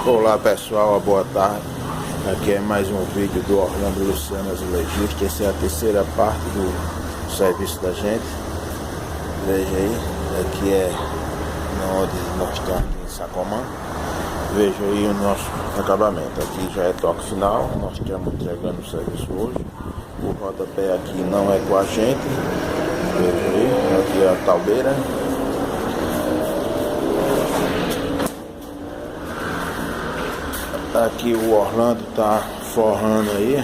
Olá pessoal, boa tarde. Aqui é mais um vídeo do Orlando Luciano Azulejista. Essa é a terceira parte do serviço da gente. Veja aí, aqui é onde nós estamos aqui em Sacomã. Veja aí o nosso acabamento. Aqui já é toque final, nós estamos entregando o serviço hoje. O rodapé aqui não é com a gente. Veja aí, aqui é a talbeira. Aqui o Orlando tá forrando aí.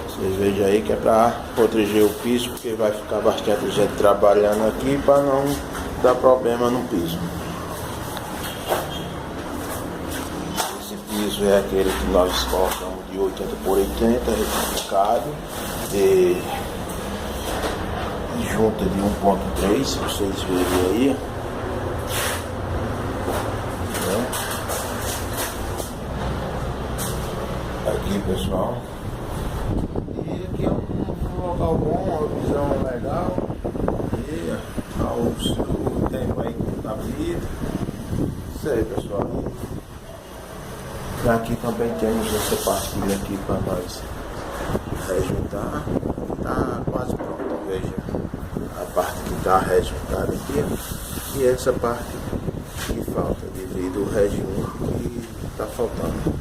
Vocês vejam aí que é para proteger o piso, porque vai ficar bastante gente trabalhando aqui para não dar problema no piso. Esse piso é aquele que nós colocamos de 80 por 80, replicado, de junta de 1.3, vocês verem aí. Aqui pessoal, e aqui é um local bom, uma visão legal, e o tempo aí tá bonito. Isso aí pessoal, e aqui também temos essa partilha aqui para nós rejuntar, tá quase pronto. Veja a parte que está rejuntada aqui e essa parte que falta devido ao regimento que está faltando.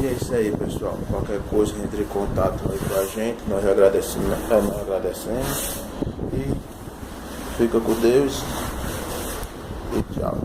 E é isso aí pessoal, qualquer coisa entre em contato aí com a gente, nós agradecemos e fica com Deus e tchau.